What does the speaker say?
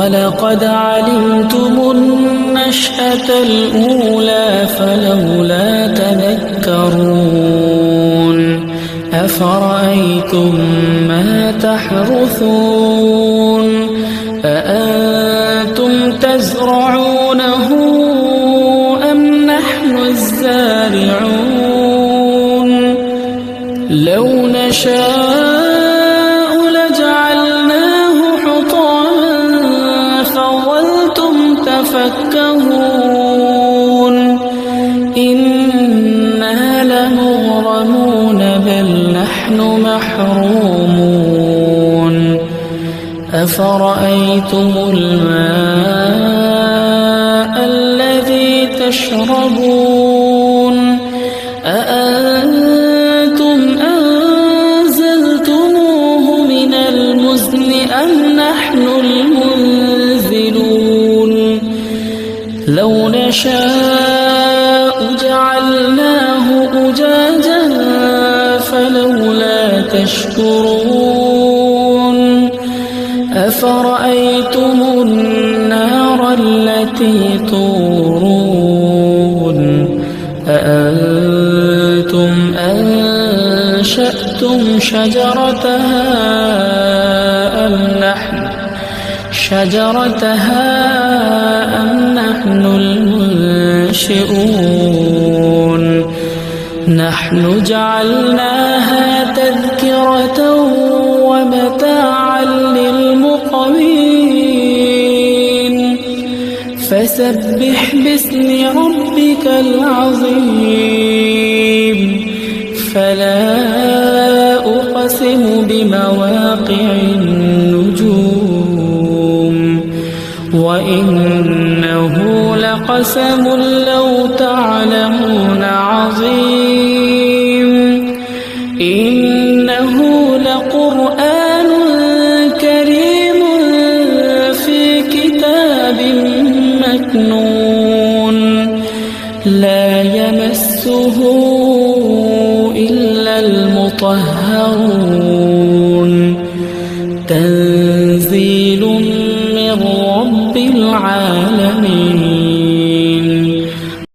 وَلَقَدْ عَلِمْتُمُ النَّشْأَةَ الْأُولَى فَلَوْلَا تَذَكَّرُونَ أَفَرَأَيْتُم مَّا تَحْرُثُونَ أَأَنتُمْ تَزْرَعُونَهُ أَمْ نَحْنُ الزَّارِعُونَ لَوْ نَشَاءُ لَجَعَلْنَاهُ حُطَامًا فَظَلْتُمْ تَفَكَّهُونَ إِنَّا لَمُغْرَمُونَ بَلْ نَحْنُ مَحْرُومُونَ أَفَرَأَيْتُمُ الْمَاءَ الَّذِي تَشْرَبُونَ أَأَنتُمْ أَنزَلْتُمُوهُ مِنَ الْمُزْنِ أَمْ نَحْنُ الْمُنزِلُونَ لَوْ نَشَاءُ جَعَلْنَاهُ أُجَاجًا فَلَوْلَا تَشْكُرُونَ أَفَرَأَيْتُمُ النَّارَ الَّتِي تُورُونَ أَأَنتُمْ أَنشَأْتُمْ شَجَرَتَهَا أَمْ نَحْنُ الْمُنشِئُونَ نَحْنُ جَعَلْنَاهَا تَذْكِرَةً وَمَتَاعًا لِّلْمُقْوِينَ فَسَبِّحْ بِاسْمِ رَبِّكَ الْعَظِيمِ فَلَا أُقْسِمُ بِمَوَاقِعِ النُّجُومِ وَإِنَّهُ لَقَسَمٌ لَّوْ تَعْلَمُونَ عَظِيمٌ إِنَّهُ لَقُرْآنٌ كَرِيمٌ فِي كِتَابٍ مَّكْنُونٍ لَّا يَمَسُّهُ إِلَّا الْمُطَهَّرُونَ